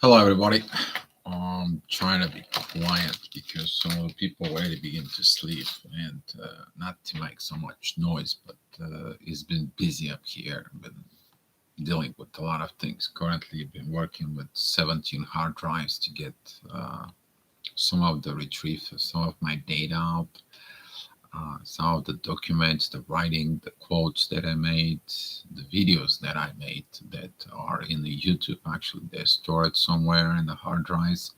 Hello, everybody. I'm trying to be quiet because some of the people already begin to sleep, and not to make so much noise, but it's been busy up here. I've been dealing with a lot of things. Currently, I've been working with 17 hard drives to get some of the retrieve some of my data out, some of the documents, the writing, the quotes that I made, the videos that I made that are in the YouTube. Actually, they're stored somewhere in the hard drives.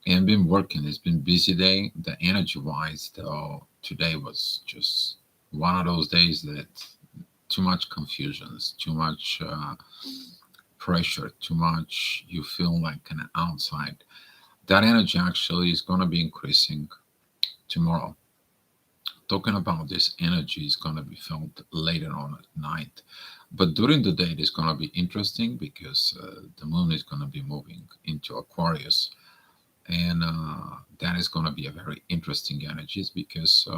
And been working. It's been busy day. The energy wise, though, today was just one of those days that too much confusions, too much pressure, too much. You feel like an outside. That energy actually is going to be increasing tomorrow. Talking about this energy is going to be felt later on at night, but during the day it's going to be interesting because the moon is going to be moving into Aquarius, and that is going to be a very interesting energies because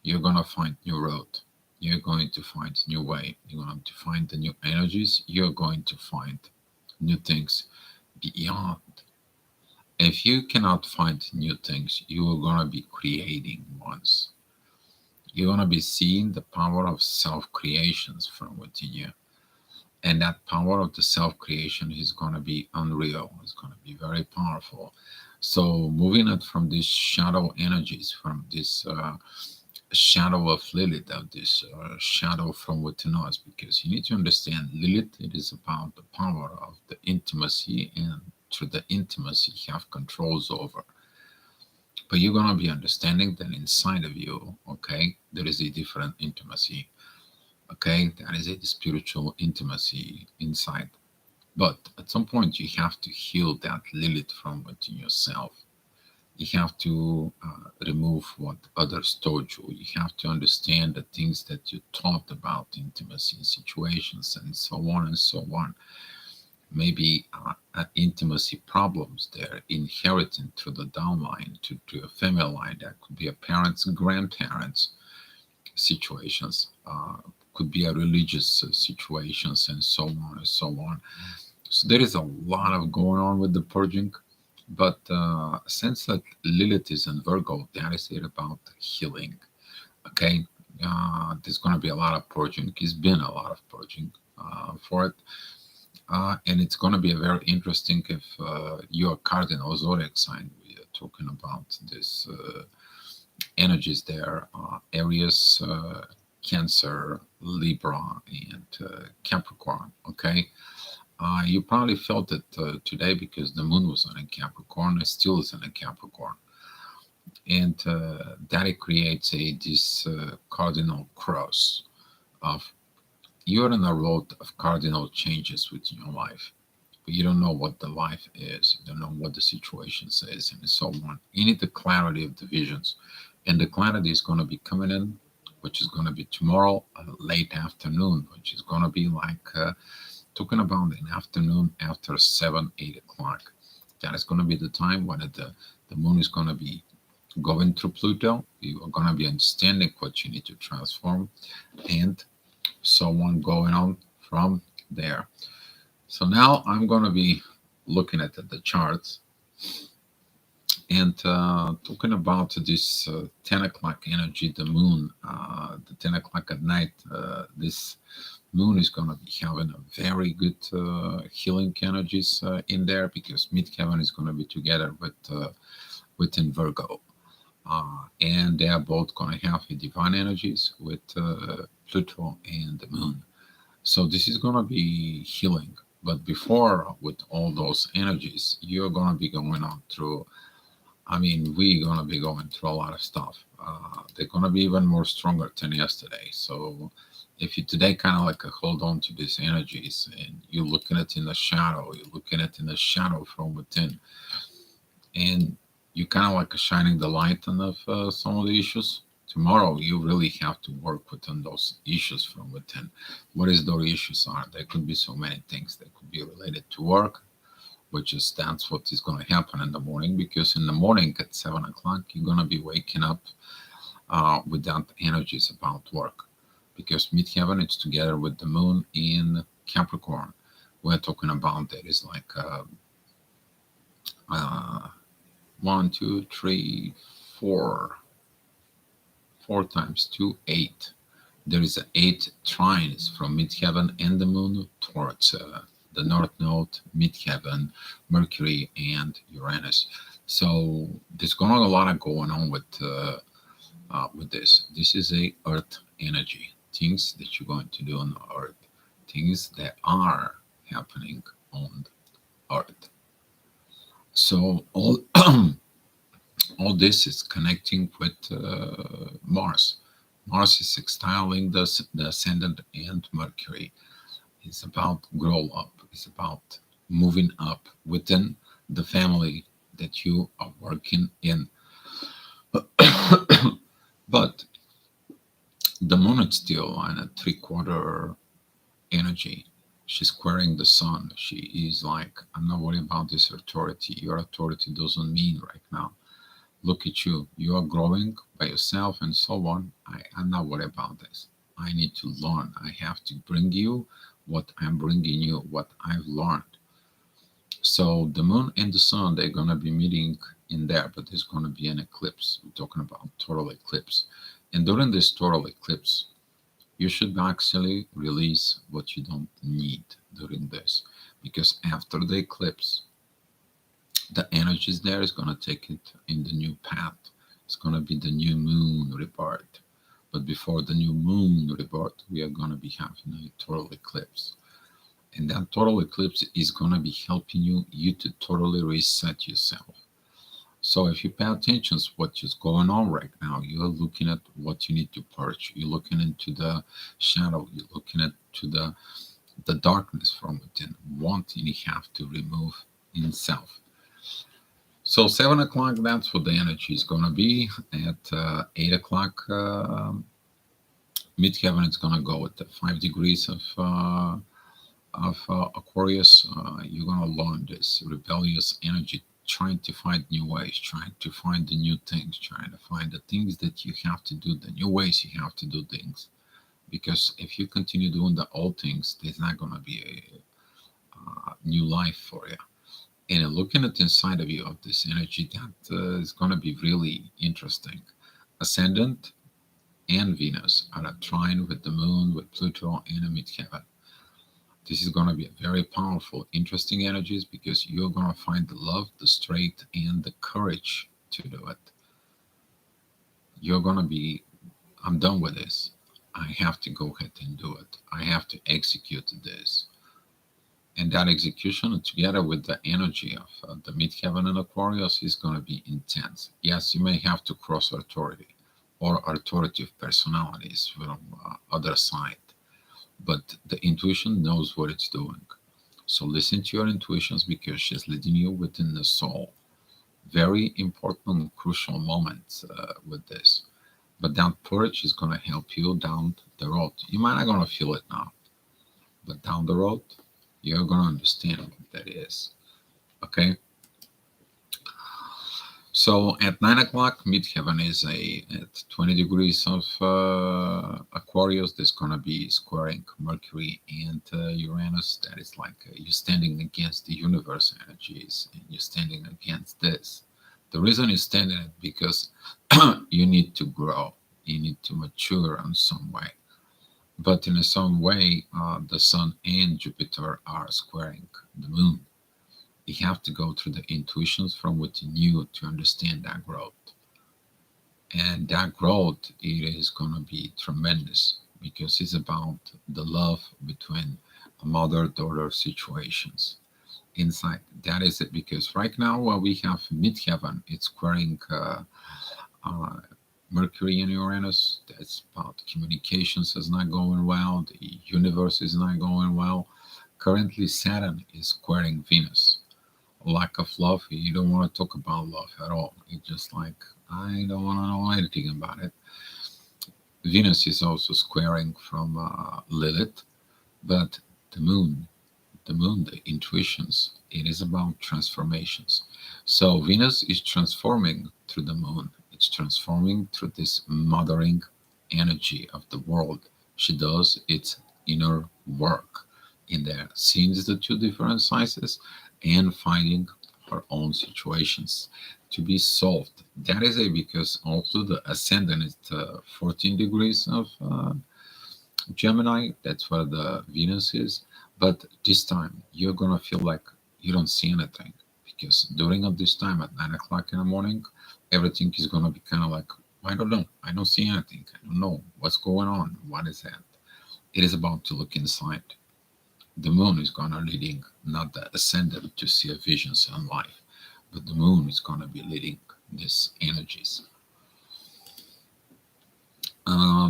you're going to find new road, you're going to find new way, you're going to find the new energies, you're going to find new things beyond. If you cannot find new things, you are going to be creating ones. You're going to be seeing the power of self creations from within you. And that power of the self creation is going to be unreal. It's going to be very powerful. So, moving it from these shadow energies, from this shadow of Lilith, of this shadow from within us, because you need to understand Lilith, it is about the power of the intimacy, and through the intimacy, you have controls over. But you're going to be understanding that inside of you, okay, there is a different intimacy. Okay, that is a spiritual intimacy inside. But at some point, you have to heal that Lilith from within yourself. You have to remove what others told you. You have to understand the things that you taught about intimacy situations and so on and so on. Maybe intimacy problems they're inherited through the downline to a family line. That could be a parents, grandparents situations, could be a religious situations, and so on and so on. So there is a lot of going on with the purging, but since that Lilith is in Virgo, that is it about healing. Okay, there's going to be a lot of purging. It's been a lot of purging for it. And it's going to be a very interesting if you're cardinal zodiac sign. We are talking about this energies there, Aries, Cancer, Libra, and Capricorn. Okay, you probably felt it today because the moon was on a Capricorn. It still is in a Capricorn, and that it creates a this cardinal cross of you're on a road of cardinal changes within your life, but you don't know what the life is, you don't know what the situation is, and so on. You need the clarity of the visions, and the clarity is going to be coming in, which is going to be tomorrow, late afternoon, which is going to be like talking about an afternoon after 7, 8 o'clock. That is going to be the time when the moon is going to be going through Pluto. You are going to be understanding what you need to transform, and so on going on from there. So now I'm going to be looking at the charts and talking about this 10 o'clock energy, the moon, the 10 o'clock at night. This moon is going to be having a very good healing energies in there because midheaven is going to be together within Virgo. And they are both going to have a divine energies with Pluto and the moon. So this is going to be healing. But before, with all those energies, you're going to be going on through. I mean, we're going to be going through a lot of stuff. They're going to be even more stronger than yesterday. So if you today kind of like hold on to these energies and you're looking at it in the shadow, you're looking at it in the shadow from within, and you kind of like shining the light on some of the issues. Tomorrow, you really have to work within those issues from within. What is those issues are? There could be so many things. They could be related to work, which is that's what is going to happen in the morning. Because in the morning at 7 o'clock, you're going to be waking up with that energies about work. Because midheaven it's together with the moon in Capricorn. We're talking about that is like Uh, one, two, three, four. 4 times 2, 8. There is 8 trines from midheaven and the moon towards the north node, midheaven, Mercury, and Uranus. So there's going a lot of going on with this. This is a Earth energy, things that you're going to do on Earth, things that are happening on Earth. So all all this is connecting with Mars. Mars is sextiling the ascendant and Mercury. It's about grow up. It's about moving up within the family that you are working in. But the moon is still on a three-quarter energy. She's squaring the sun. She is like, I'm not worried about this authority. Your authority doesn't mean right now. Look at you. You are growing by yourself and so on. I'm not worried about this. I need to learn. I have to bring you what I'm bringing you, what I've learned. So the moon and the sun, they're going to be meeting in there, but there's going to be an eclipse. We're talking about total eclipse. And during this total eclipse, you should actually release what you don't need during this. Because after the eclipse, the energies there is going to take it in the new path. It's going to be the new moon rebirth. But before the new moon rebirth, we are going to be having a total eclipse. And that total eclipse is going to be helping you to totally reset yourself. So if you pay attention to what is going on right now, you're looking at what you need to purge. You're looking into the shadow. You're looking at to the darkness from within. What you have to remove in self. So 7 o'clock, that's what the energy is going to be. At 8 o'clock, midheaven is going to go at the 5 degrees of Aquarius. You're going to learn this rebellious energy, trying to find new ways, trying to find the new things, trying to find the things that you have to do, the new ways you have to do things. Because if you continue doing the old things, there's not going to be a new life for you. And looking at the inside of you of this energy, that is going to be really interesting. Ascendant and Venus are a trine with the moon, with Pluto, and a midheaven. This is going to be a very powerful, interesting energies because you're going to find the love, the strength, and the courage to do it. You're going to be, I'm done with this. I have to go ahead and do it. I have to execute this. And that execution, together with the energy of the midheaven and Aquarius, is going to be intense. Yes, you may have to cross authority or authoritative personalities from other side, but the intuition knows what it's doing. So listen to your intuitions because she's leading you within the soul. Very important, crucial moments with this. But that purge is going to help you down the road. You might not going to feel it now, but down the road, you're going to understand what that is. Okay? So at 9 o'clock, midheaven is at 20 degrees of Aquarius. There's going to be squaring Mercury and Uranus. That is like you're standing against the universe energies and you're standing against this. The reason you're standing is because you need to grow. You need to mature in some way. But in some way, the Sun and Jupiter are squaring the Moon. You have to go through the intuitions from within you to understand that growth. And that growth, it is going to be tremendous because it's about the love between mother-daughter situations inside. That is it. Because right now, while we have midheaven, it's squaring uh, Mercury and Uranus. That's about communications is not going well. The universe is not going well. Currently, Saturn is squaring Venus. Lack of love. You don't want to talk about love at all. It's just like, I don't want to know anything about it. Venus is also squaring from Lilith, but the moon, the intuitions, it is about transformations. So Venus is transforming through the moon. It's transforming through this mothering energy of the world. She does its inner work in there, seeing the two different sizes and finding our own situations to be solved. That is it, because also the ascendant is 14 degrees of Gemini. That's where the Venus is. But this time you're gonna feel like you don't see anything, because during of this time at 9 o'clock in the morning, everything is gonna be kind of like, I don't know, I don't see anything, I don't know what's going on, what is that? It is about to look inside. The moon is gonna leading not the ascendant to see a visions in life, but the moon is gonna be leading these energies.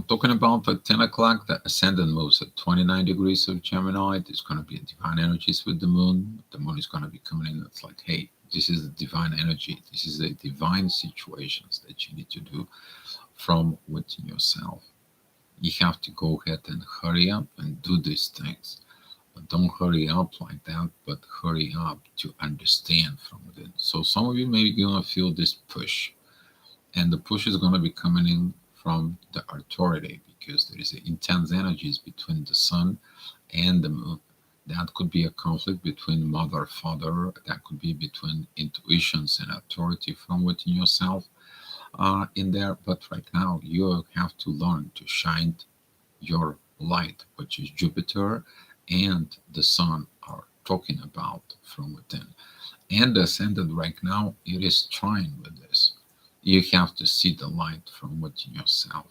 Talking about at 10 o'clock, the ascendant moves at 29 degrees of Gemini. There's going to be divine energies with the moon. The moon is going to be coming in. It's like, hey, this is a divine energy. This is a divine situations that you need to do from within yourself. You have to go ahead and hurry up and do these things. But don't hurry up like that, but hurry up to understand from within. So some of you may be going to feel this push, and the push is going to be coming in from the authority, because there is intense energies between the sun and the moon. That could be a conflict between mother father, that could be between intuitions and authority from within yourself in there. But right now you have to learn to shine your light, which is Jupiter and the sun are talking about from within. And the ascendant right now, it is trying with this. You have to see the light from within yourself,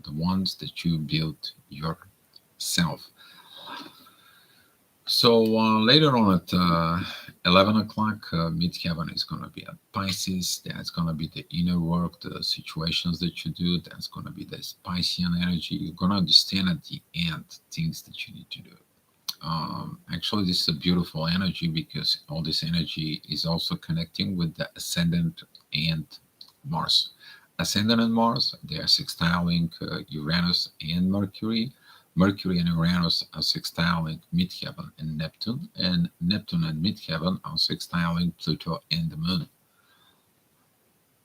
the ones that you built yourself. So later on at 11 o'clock, midheaven is going to be at Pisces. That's going to be the inner work, the situations that you do. That's going to be the Piscean energy. You're going to understand at the end things that you need to do. Actually, this is a beautiful energy, because all this energy is also connecting with the ascendant and Mars. Ascendant and Mars, they are sextiling Uranus and Mercury. Mercury and Uranus are sextiling midheaven and Neptune, and Neptune and midheaven are sextiling Pluto and the Moon.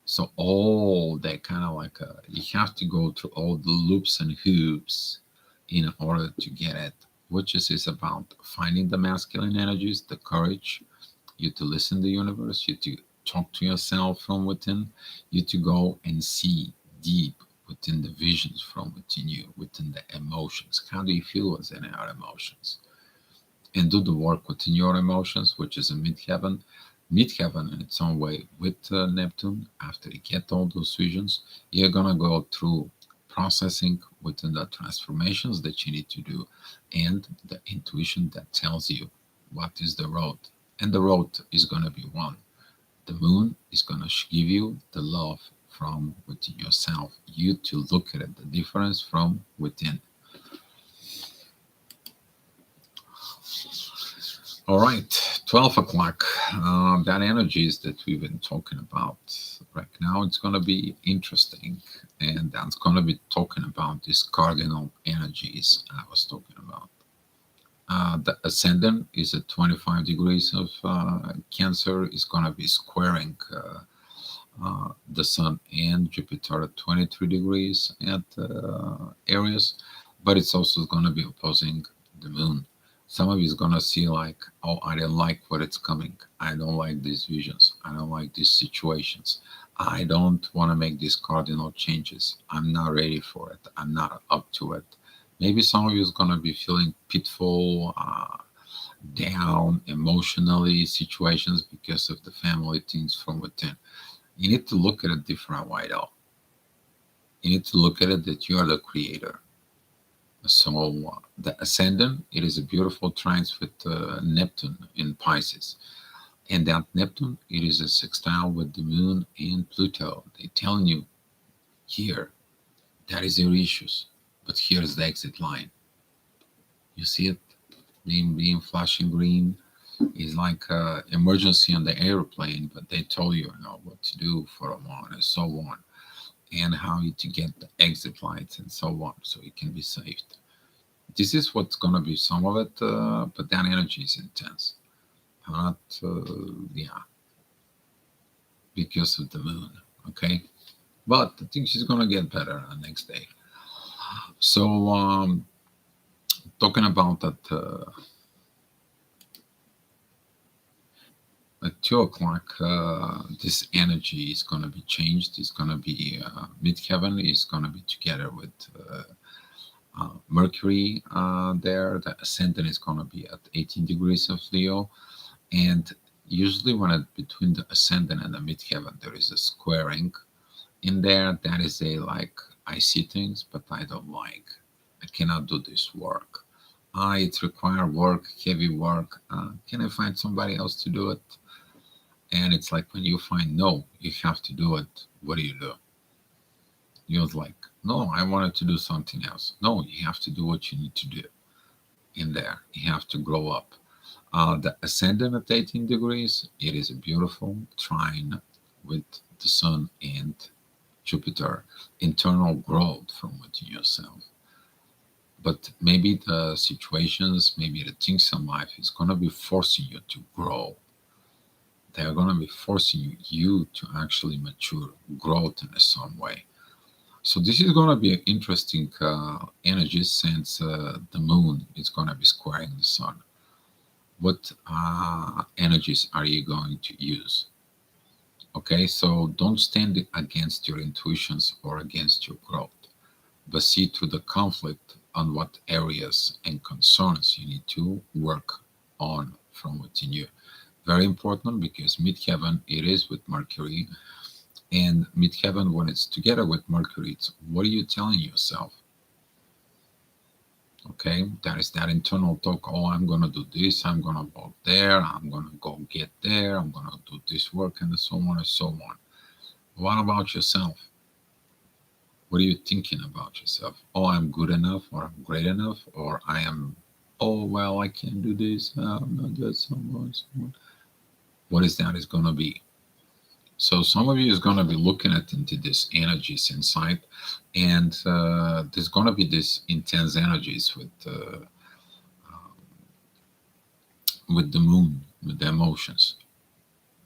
So all that kind of like you have to go through all the loops and hoops in order to get it, which is about finding the masculine energies, the courage, you to listen to the universe, you to talk to yourself from within, you to go and see deep within the visions from within you, within the emotions. How do you feel within our emotions? And do the work within your emotions, which is a midheaven. Midheaven in its own way with Neptune, after you get all those visions, you're going to go through processing within the transformations that you need to do, and the intuition that tells you what is the road. And the road is going to be one. The moon is going to give you the love from within yourself. You to look at it, the difference from within. All right, 12 o'clock. That energies that we've been talking about right now, it's going to be interesting. And that's going to be talking about these cardinal energies I was talking about. The ascendant is at 25 degrees of Cancer, is going to be squaring the Sun and Jupiter at 23 degrees at Aries, but it's also going to be opposing the Moon. Some of you is going to see like, oh, I don't like what it's coming. I don't like these visions. I don't like these situations. I don't want to make these cardinal changes. I'm not ready for it. I'm not up to it. Maybe some of you is going to be feeling pitfall, down emotionally situations because of the family things from within. You need to look at it different way though. You need to look at it that you are the creator. So the ascendant, it is a beautiful trines with Neptune in Pisces. And that Neptune, it is a sextile with the moon and Pluto. They're telling you, here, that is your issues, but here's the exit line. You see it being flashing green is like emergency on the airplane, but they told you, what to do for a while and so on, and how to get the exit lights and so on, so it can be saved. This is what's going to be some of it, but that energy is intense. Not, yeah, because of the moon, okay? But I think she's going to get better the next day. So, talking about that At 2 o'clock, this energy is going to be changed. It's going to be midheaven is going to be together with Mercury there. The ascendant is going to be at 18 degrees of Leo. And usually, when between the ascendant and the midheaven, there is a squaring in there. That is a like, I see things, but I don't like. I cannot do this work. It requires work, heavy work. Can I find somebody else to do it? And it's like when you find no, you have to do it. What do? You're like, no, I wanted to do something else. No, you have to do what you need to do in there. You have to grow up. The ascendant at 18 degrees, it is a beautiful trine with the sun and Jupiter, internal growth from within yourself. But maybe the situations, maybe the things in life is going to be forcing you to grow. They're going to be forcing you to actually mature, growth in some way. So this is going to be an interesting energy since the moon is going to be squaring the sun. What energies are you going to use? Okay, so don't stand against your intuitions or against your growth, but see through the conflict on what areas and concerns you need to work on from within you. Very important because midheaven it is with Mercury, and midheaven when it's together with Mercury, it's what are you telling yourself? Okay, that is that internal talk. Oh, I'm gonna do this. I'm gonna walk there. I'm gonna go get there. I'm gonna do this work and so on and so on. What about yourself? What are you thinking about yourself? Oh, I'm good enough, or I'm great enough, or I am. Oh well, I can't do this. I'm not that someone. Someone. What is that is gonna be? So some of you is gonna be looking at into this energies inside, and there's gonna be this intense energies with the moon, with the emotions.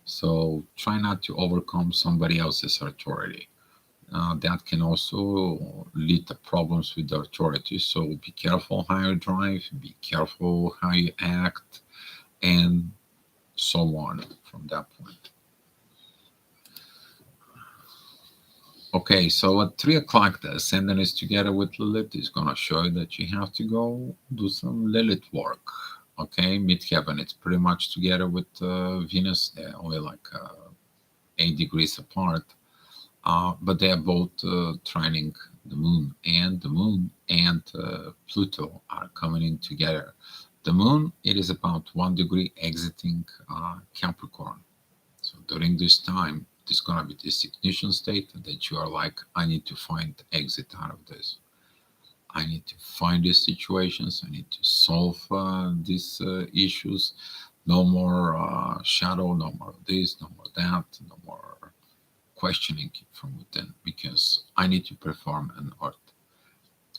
So try not to overcome somebody else's authority. That can also lead to problems with the authority. So be careful how you drive, be careful how you act, and so on from that point. Okay, so at 3 o'clock, the ascendant is together with Lilith. Is going to show you that you have to go do some Lilith work. Okay, midheaven, it's pretty much together with Venus. They're only like 8 degrees apart. But they are both trining the moon and Pluto are coming in together. The moon, it is about 1 degree exiting Capricorn. So during this time, there's gonna be this ignition state that you are like, I need to find exit out of this. I need to find these situations. I need to solve these issues. No more shadow, no more this, no more that, no more questioning from within because I need to perform on earth.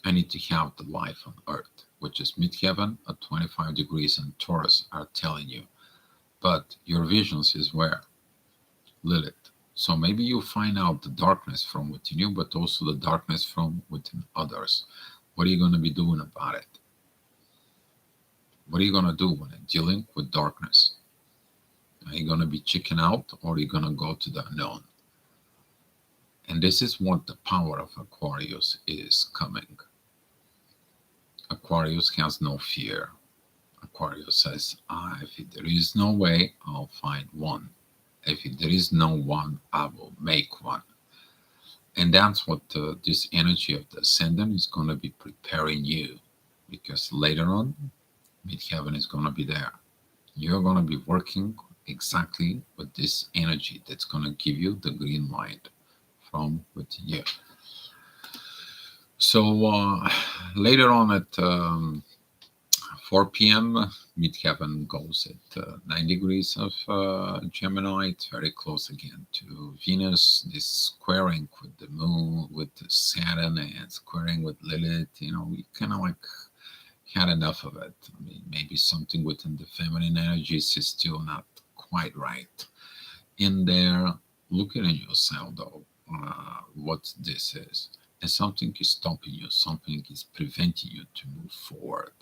I need to have the life on earth, which is midheaven at 25 degrees and Taurus are telling you. But your visions is where? Lilith. So maybe you find out the darkness from within you, but also the darkness from within others. What are you going to be doing about it? What are you going to do when you're dealing with darkness? Are you going to be chicken out or are you going to go to the unknown? And this is what the power of Aquarius is coming. Aquarius has no fear. Aquarius says, if there is no way, I'll find one. If there is no one, I will make one. And that's what this energy of the ascendant is going to be preparing you. Because later on, midheaven is going to be there. You're going to be working exactly with this energy that's going to give you the green light from within you. So later on at 4 p.m., midheaven goes at 9 degrees of Gemini. It's very close again to Venus. This squaring with the moon, with Saturn, and squaring with Lilith. You know, we kind of like had enough of it. I mean, maybe something within the feminine energies is still not quite right. In there, looking at yourself though, what this is. And something is stopping you, something is preventing you to move forward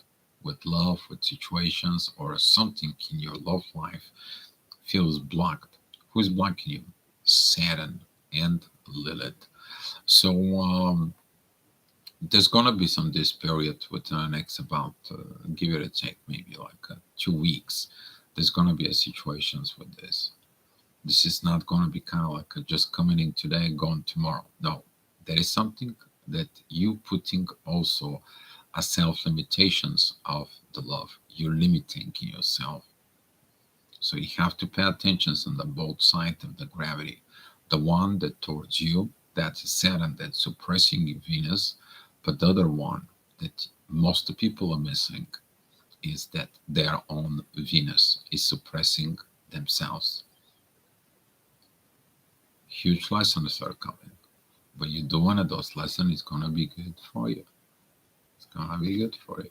with love, with situations, or something in your love life feels blocked. Who's blocking you? Saturn and Lilith. So there's gonna be some this period within the next about give it a take, maybe like 2 weeks. There's gonna be a situations with this. This is not gonna be kind of like just coming in today and going tomorrow. No, there is something that you putting also as self limitations of the love. You're limiting yourself, so you have to pay attention on the both sides of the gravity. The one that towards you, that's Saturn that's suppressing Venus, but the other one that most people are missing is that their own Venus is suppressing themselves. Huge lessons are coming. When you do one of those lessons, it's gonna be good for you. It's gonna be good for you.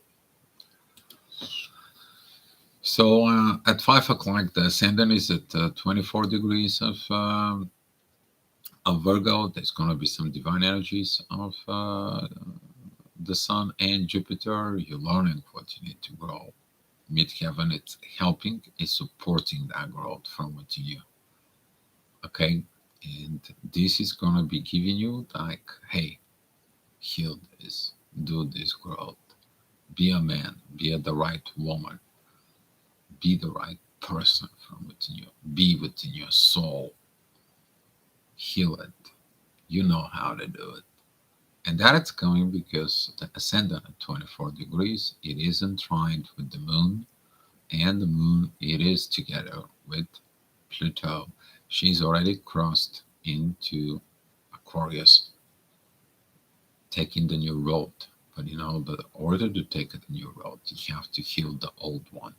So at 5 o'clock, the ascendant is at 24 degrees of Virgo. There's going to be some divine energies of the Sun and Jupiter. You're learning what you need to grow. Midheaven, it's helping, it's supporting that growth from within you. Okay? And this is going to be giving you, like, hey, heal this, do this growth. Be a man, be the right woman, be the right person from within you, be within your soul. Heal it. You know how to do it. And that is coming because the ascendant at 24 degrees, it is entwined with the moon, and the moon, it is together with Pluto. She's already crossed into Aquarius, taking the new road. But you know, the order to take the new road, you have to heal the old one.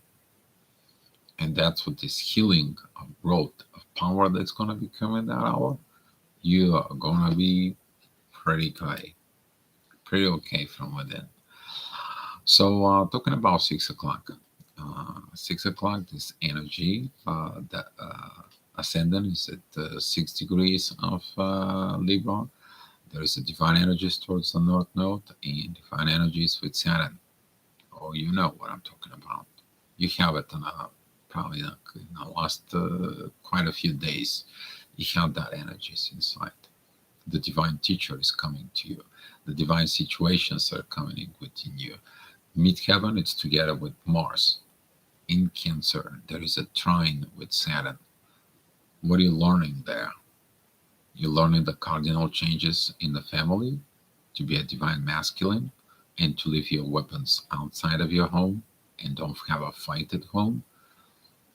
And that's what this healing of growth, of power that's going to be coming that hour, you are going to be pretty okay. Pretty okay from within. So, talking about 6 o'clock. 6 o'clock, this energy, the ascendant is at 6 degrees of Libra. There is a divine energies towards the north node and divine energies with Saturn. Oh, you know what I'm talking about. You have it in probably in the last quite a few days. You have that energies inside. The divine teacher is coming to you. The divine situations are coming within you. Midheaven, it's together with Mars. In Cancer, there is a trine with Saturn. What are you learning there? You're learning the cardinal changes in the family to be a divine masculine and to leave your weapons outside of your home and don't have a fight at home.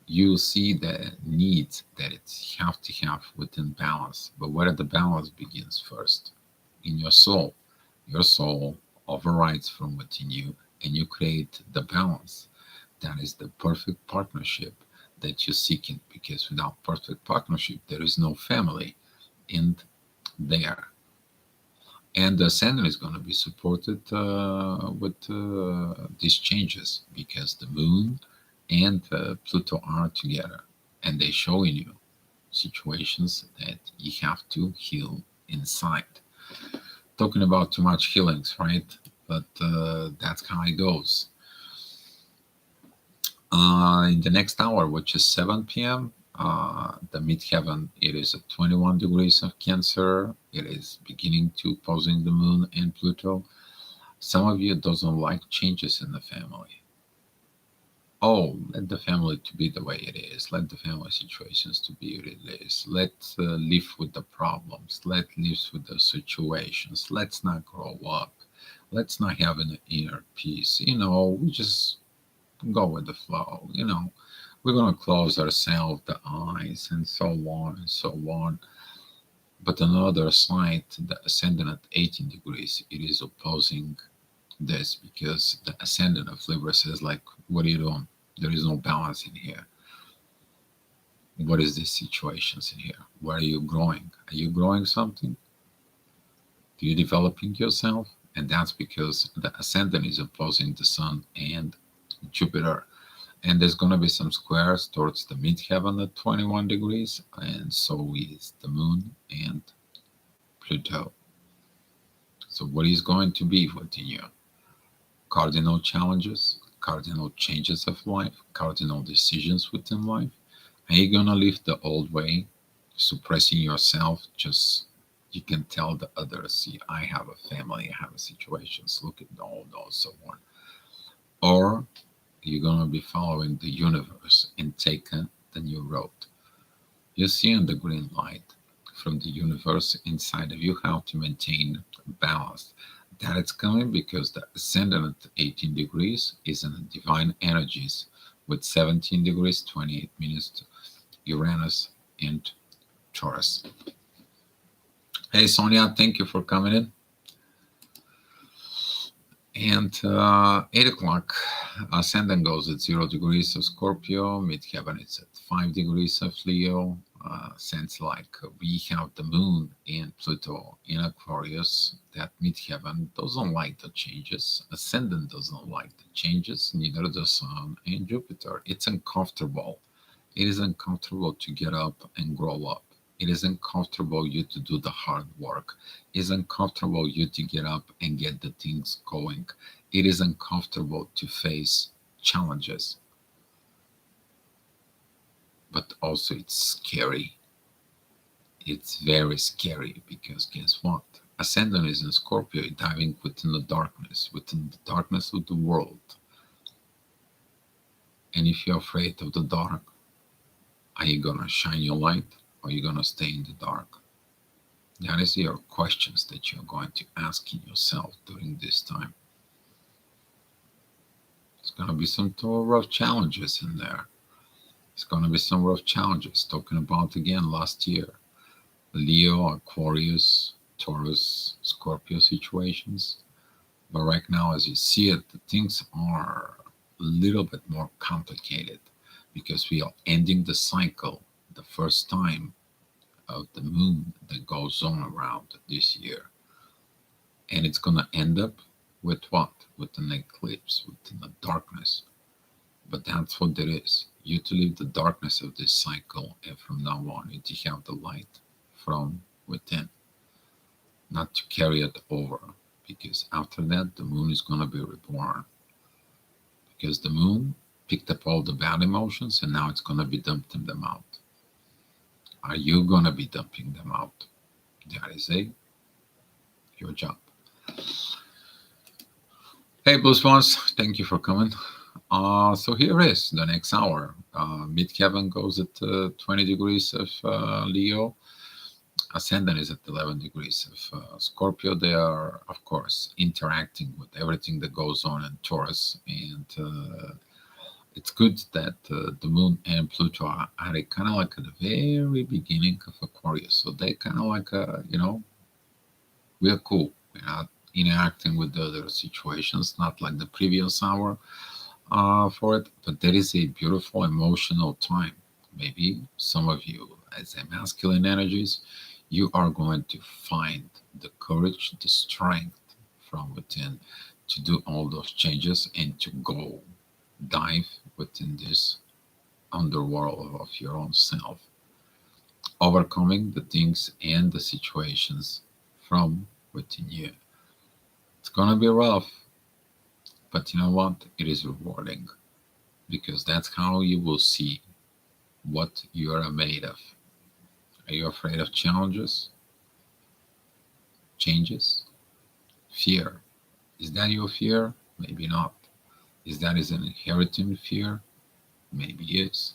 You see the needs that it have to have within balance. But where the balance begins first? In your soul. Your soul overrides from within you and you create the balance. That is the perfect partnership that you're seeking, because without perfect partnership, there is no family in there. And the ascendant is going to be supported with these changes because the moon and Pluto are together and they showing you situations that you have to heal inside. Talking about too much healings, right? But that's how it goes. In the next hour, which is 7 p.m., the midheaven, it is at 21 degrees of Cancer. It is beginning to opposing the moon and Pluto. Some of you doesn't like changes in the family. Oh, let the family to be the way it is. Let the family situations to be what it is. Let's live with the problems. Let's live with the situations. Let's not grow up. Let's not have an inner peace. You know, we just go with the flow. You know, we're going to close ourselves, the eyes, and so on and so on. But on the other side, the ascendant at 18 degrees, it is opposing this because the ascendant of Libra says, like, what are you doing? There is no balance in here. What is this situations in here? Where are you growing? Are you growing something? Are you developing yourself? And that's because the ascendant is opposing the sun and Jupiter. And there's going to be some squares towards the midheaven at 21 degrees, and so is the moon and Pluto. So, what is going to be within you? Cardinal challenges, cardinal changes of life, cardinal decisions within life, Are you gonna live the old way, suppressing yourself? Just you can tell the others, see, I have a family, I have a situations, look at all those, so on. Or you're gonna be following the universe and take the new road. You see in the green light from the universe inside of you how to maintain balance. That it's coming because the ascendant at 18 degrees is in the divine energies with 17 degrees, 28 minutes Uranus and Taurus. Hey Sonia, thank you for coming in. And 8 o'clock, ascendant goes at 0 degrees of Scorpio, midheaven is at 5 degrees of Leo. Sounds like we have the moon and Pluto in Aquarius. That midheaven doesn't like the changes. Ascendant doesn't like the changes, neither the Sun and Jupiter. It's uncomfortable. It is uncomfortable to get up and grow up. It is uncomfortable you to do the hard work. It is uncomfortable you to get up and get the things going. It is uncomfortable to face challenges. But also it's scary. It's very scary because guess what? Ascendant is in Scorpio, diving within the darkness of the world. And if you're afraid of the dark, are you gonna shine your light or are you gonna stay in the dark? That is your questions that you're going to ask yourself during this time. It's gonna be some rough challenges in there. It's gonna be some rough challenges. Talking about again last year, Leo, Aquarius, Taurus, Scorpio situations. But right now, as you see it, the things are a little bit more complicated because we are ending the cycle the first time of the moon that goes on around this year. And it's going to end up with what? With an eclipse, with the darkness. But that's what it is. You to leave the darkness of this cycle, and from now on, you to have the light from within, not to carry it over. Because after that, the moon is going to be reborn. Because the moon picked up all the bad emotions and now it's going to be dumping them out. Are you going to be dumping them out? That is your job. Hey, Blue Swans, thank you for coming. So here is the next hour. Midheaven goes at 20 degrees of Leo. Ascendant is at 11 degrees of Scorpio. They are, of course, interacting with everything that goes on in Taurus. And it's good that the Moon and Pluto are kind of like at the very beginning of Aquarius. So they kind of like, we're cool. We're not interacting with the other situations, not like the previous hour for it. But there is a beautiful emotional time. Maybe some of you, as a masculine energies, you are going to find the courage, the strength from within to do all those changes and to go dive within this underworld of your own self, overcoming the things and the situations from within you. It's going to be rough, but you know what? It is rewarding because that's how you will see what you are made of. Are you afraid of challenges? Changes? Fear. Is that your fear? Maybe not. Is that an inherited fear? Maybe yes.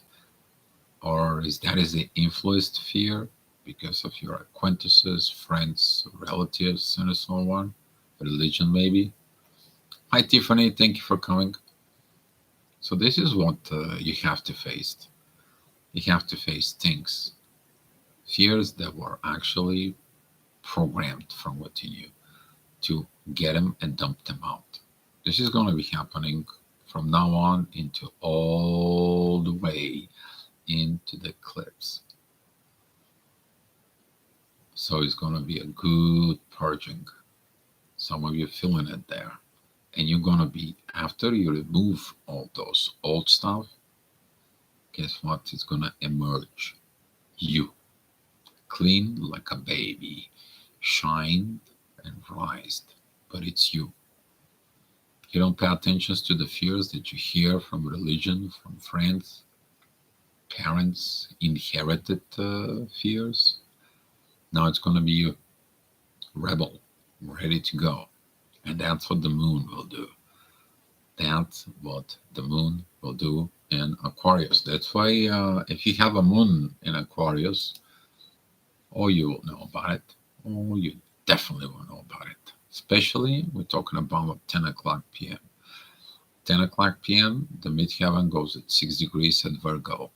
Or is that an influenced fear because of your acquaintances, friends, relatives, and so on? Religion, maybe. Hi, Tiffany. Thank you for coming. So this is what you have to face. You have to face things, fears that were actually programmed from within you to get them and dump them out. This is going to be happening from now on into all the way into the eclipse. So it's going to be a good purging. Some of you feeling it there. And you're going to be, after you remove all those old stuff, guess what? It's going to emerge. You. Clean like a baby. Shined and rised. But it's you. You don't pay attention to the fears that you hear from religion, from friends. parents inherited fears. Now it's going to be a rebel, ready to go. And that's what the moon will do. That's what the moon will do in Aquarius. That's why if you have a moon in Aquarius, oh, you will know about it. Oh, you definitely will know about it. Especially, we're talking about 10 o'clock p.m. 10 o'clock p.m., the midheaven goes at 6 degrees at Virgo.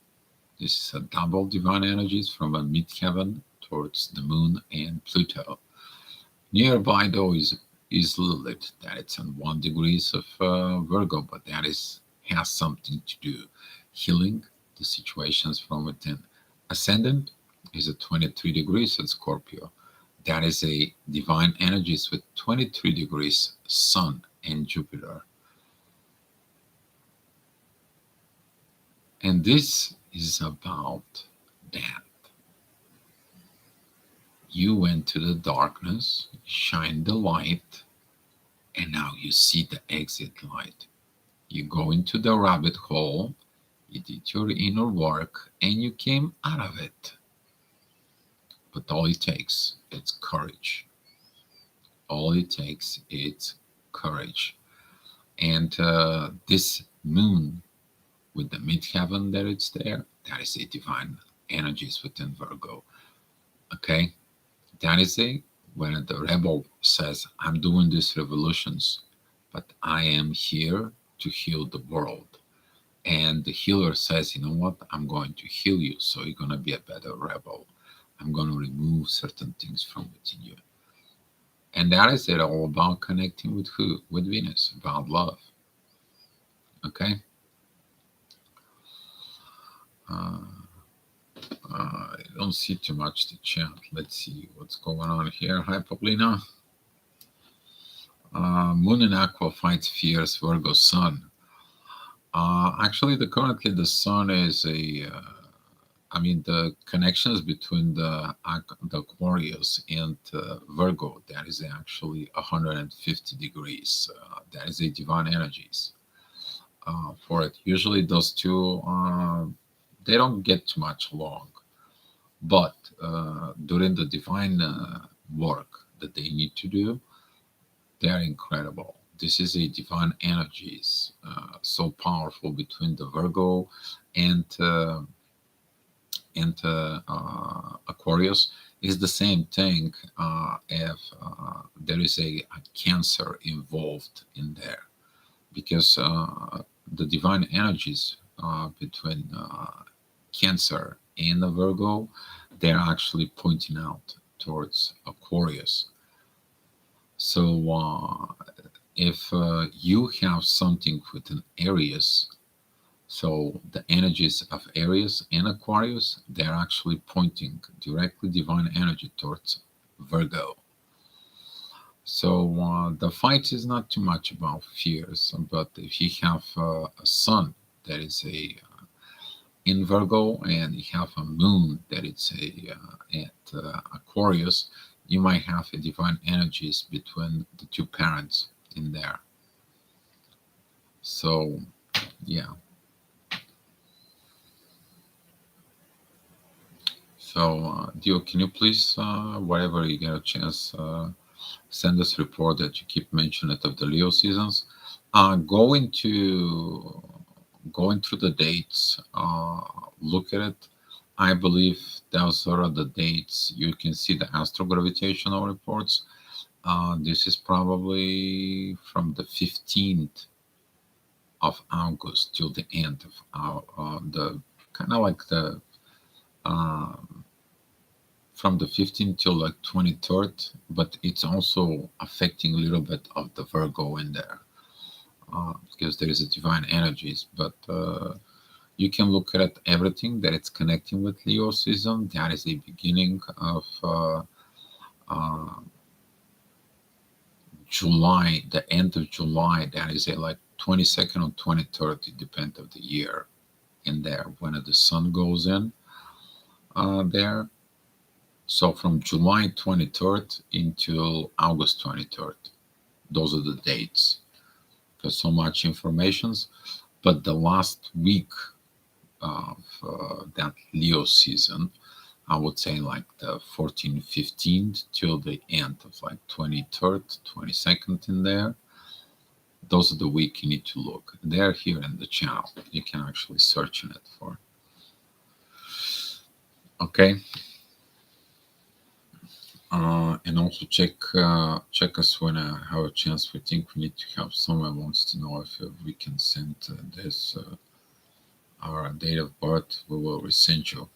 This is a double divine energies from a midheaven towards the moon and Pluto. Nearby, though, is Lilith, that it's on 1 degrees of Virgo, but that has something to do healing the situations from within. Ascendant is at 23 degrees at Scorpio. That is a divine energies with 23 degrees Sun and Jupiter. And this is about that. You went to the darkness, shine the light, and now you see the exit light. You go into the rabbit hole, you did your inner work, and you came out of it. But all it takes is courage. All it takes is courage. And this moon with the midheaven that it's there, that is a divine energies within Virgo. Okay? That is a when the rebel says, I'm doing these revolutions, but I am here to heal the world. And the healer says, you know what? I'm going to heal you, so you're going to be a better rebel. I'm going to remove certain things from within you. And that is it all about connecting with who? With Venus, about love. Okay? I don't see too much to chat. Let's see what's going on here. Hi, Paulina. Moon in Aqua fights fierce Virgo Sun. Actually, currently the Sun is the connections between the Aquarius and Virgo, that is actually 150 degrees. That is a divine energies for it. Usually those two, they don't get too much along. But during the divine work that they need to do, they're incredible. This is a divine energies, so powerful between the Virgo and Aquarius. Is the same thing if there is a Cancer involved in there, because the divine energies between Cancer and the Virgo, they're actually pointing out towards Aquarius. So if you have something within Aries, so the energies of Aries and Aquarius, they're actually pointing directly divine energy towards Virgo. So the fight is not too much about fears, but if you have a sun that is in Virgo and you have a moon that it's at Aquarius, you might have a divine energies between the two parents in there. So, yeah. So, Dio, can you please, wherever you get a chance, send us a report that you keep mentioning of the Leo seasons? Going through the dates, look at it. I believe those are the dates. You can see the astro-gravitational reports. This is probably from the 15th of August till the end of the kind of like the from the 15th till like 23rd, but it's also affecting a little bit of the Virgo in there because there is a divine energies. But you can look at everything that it's connecting with Leo season. That is the beginning of July, the end of July. That is like 22nd or 23rd, it depends of the year in there when the sun goes in there. So from July 23rd until August 23rd, those are the dates. There's so much information, but the last week of that Leo season. I would say like the 14th, 15th till the end of like 23rd, 22nd in there. Those are the week you need to look. They're here in the channel. You can actually search in it for. Okay. And also check us when I have a chance. We think we need to have someone wants to know if we can send this our date of birth. We will resend you.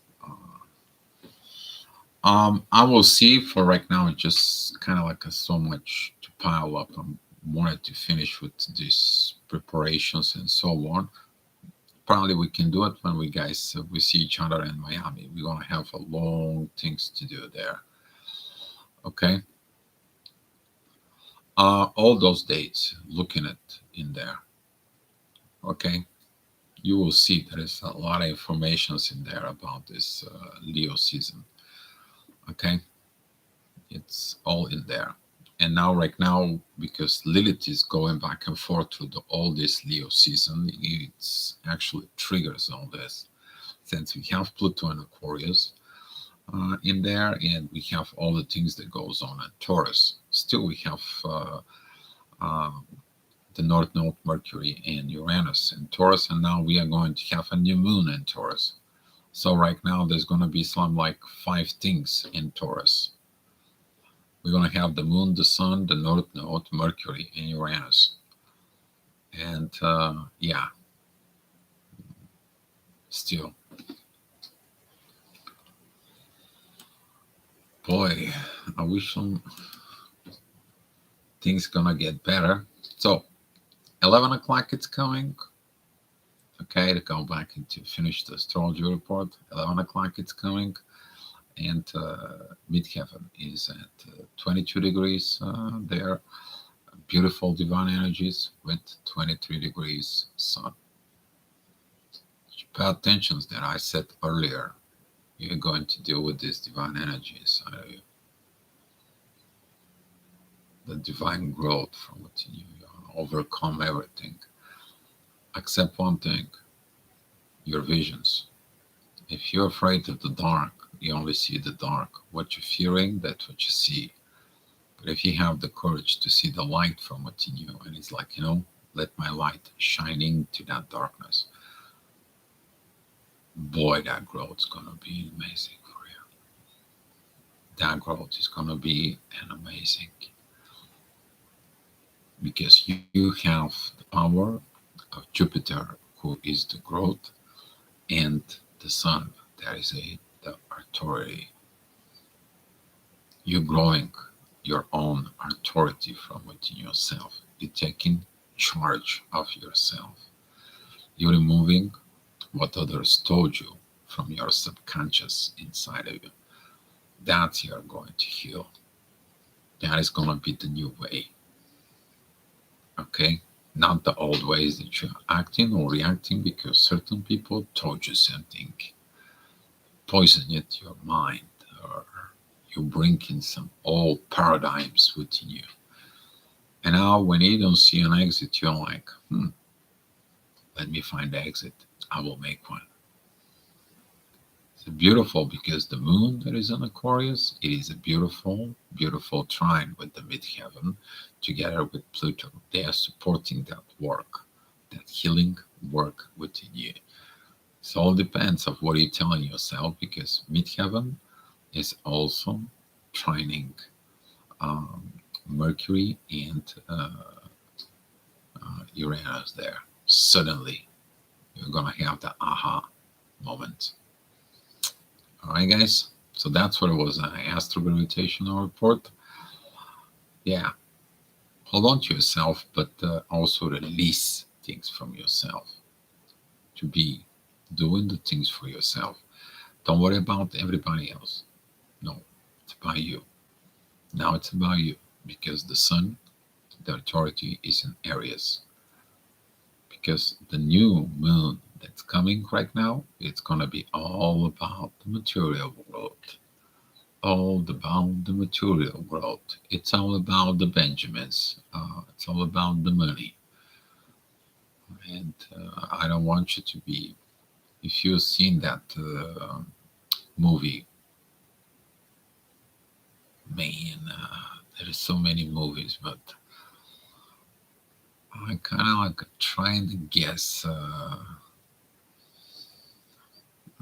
I will see. For right now, it's just kind of like so much to pile up. I wanted to finish with these preparations and so on. Probably we can do it when we see each other in Miami. We're gonna have a long things to do there. Okay. All those dates, looking at in there. Okay. You will see there is a lot of informations in there about this Leo season. Okay. It's all in there. And now, right now, because Lilith is going back and forth through all this Leo season, it's actually triggers all this. Since we have Pluto and Aquarius in there, and we have all the things that goes on in Taurus. Still, we have uh, the North Node, Mercury, and Uranus in Taurus, and now we are going to have a new moon in Taurus. So right now, there's going to be some like 5 things in Taurus. We're going to have the moon, the sun, the North Node, Mercury, and Uranus. And yeah, still. Boy, I wish some things gonna get better. So 11 o'clock it's coming. Okay, to go back and to finish the astrology report. 11 o'clock it's coming. And midheaven is at 22 degrees there. Beautiful divine energies with 23 degrees sun. Pay attention that I said earlier. You're going to deal with these divine energies. The divine growth from within you. You overcome everything. Except one thing, your visions. If you're afraid of the dark, you only see the dark. What you're fearing, that's what you see. But if you have the courage to see the light from within you, and it's like, let my light shine into that darkness, boy, that growth is going to be amazing for you. That growth is going to be an amazing, because you have the power of Jupiter, who is the growth, and the sun, that is the authority. You're growing your own authority from within yourself. You're taking charge of yourself. You're removing what others told you from your subconscious inside of you. That's you're going to heal. That is going to be the new way. Okay? Not the old ways that you're acting or reacting because certain people told you something, poison it your mind, or you bring in some old paradigms within you. And now when you don't see an exit, you're like, let me find the exit. I will make one. It's beautiful because the moon that is in Aquarius, it is a beautiful, beautiful trine with the midheaven together with Pluto. They are supporting that work, that healing work within you. It all depends of what you're telling yourself, because midheaven is also trining Mercury and Uranus there. Suddenly, you're gonna have the aha moment. All right, guys. So that's what it was. An astro-gravitational report. Yeah, hold on to yourself, but also release things from yourself. To be doing the things for yourself. Don't worry about everybody else. No, it's about you. Now it's about you, because the sun, the authority is in Aries. Because the new moon that's coming right now, it's gonna be all about the material world. All about the material world. It's all about the Benjamins. It's all about the money. And I don't want you to be if you've seen that movie, man, there is so many movies, but I kind of like trying to guess.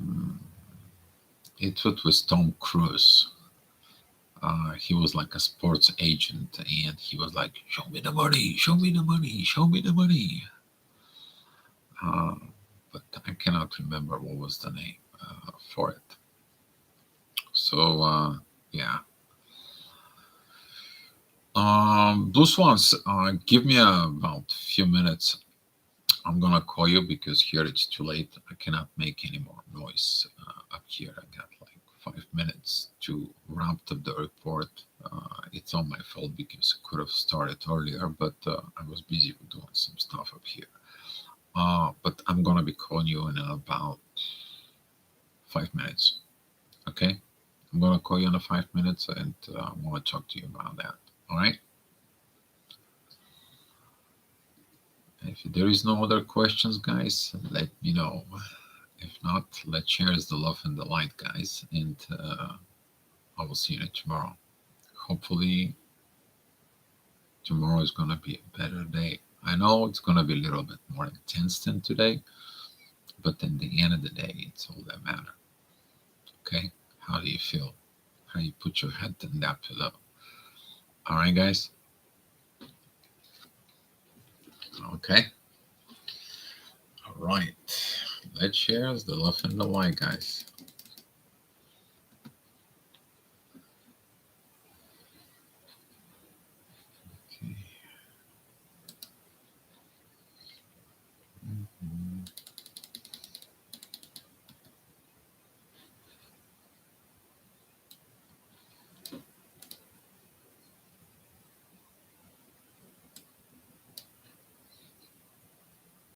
Mm, it was Tom Cruise. He was like a sports agent, and he was like, "Show me the money, show me the money, show me the money." Uh, but I cannot remember what was the name for it. So yeah, those ones. Give me about few minutes. I'm gonna call you because here it's too late. I cannot make any more noise up here. I got like 5 minutes to wrap up the report. It's on my fault because I could have started earlier, but I was busy with doing some stuff up here. But I'm gonna be calling you in about 5 minutes. Okay, I'm gonna call you in 5 minutes, and I want to talk to you about that. All right. If there is no other questions, guys, let me know. If not, let's share the love and the light, guys, and I will see you tomorrow. Hopefully, tomorrow is gonna be a better day. I know it's gonna be a little bit more intense than today, but in the end of the day, it's all that matter. Okay? How do you feel? How you put your head in that pillow? All right, guys. Okay. All right. Let's share the love and the light, guys.